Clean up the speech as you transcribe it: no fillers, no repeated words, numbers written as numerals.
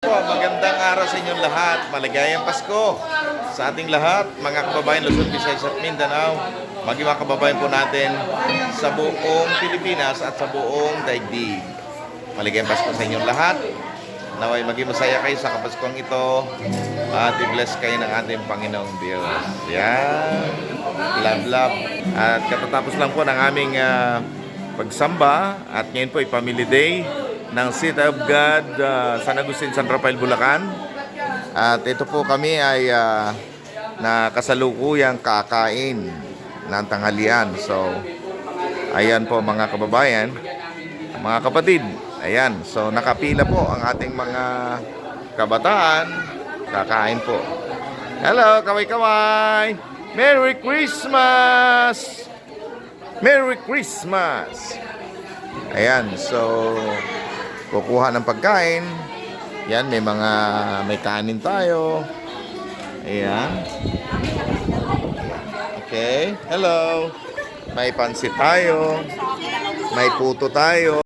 Po, magandang araw sa inyong lahat. Maligayang Pasko sa ating lahat, mga kababayan Luzon, Visayas at Mindanao. Maging mga kababayan po natin sa buong Pilipinas at sa buong daigdig. Maligayang Pasko sa inyong lahat. Naway maging masaya kayo sa Kapaskong ito at i-bless kayo ng ating Panginoong Diyos. Yan. Love, love. At katatapos lang po ng aming pagsamba at ngayon po ay Family Day ng City of God, San Agustin, San Rafael, Bulacan. At ito po kami ay na kasalukuyang kakain ng tanghalian. So, ayan po mga kababayan, mga kapatid. Ayan, so nakapila po ang ating mga kabataan. Kakain po. Hello, kaway-kaway! Merry Christmas! Merry Christmas! Ayan, so kukuha ng pagkain. Yan, may kanin tayo. Ayan. Okay, hello. May pansit tayo. May puto tayo.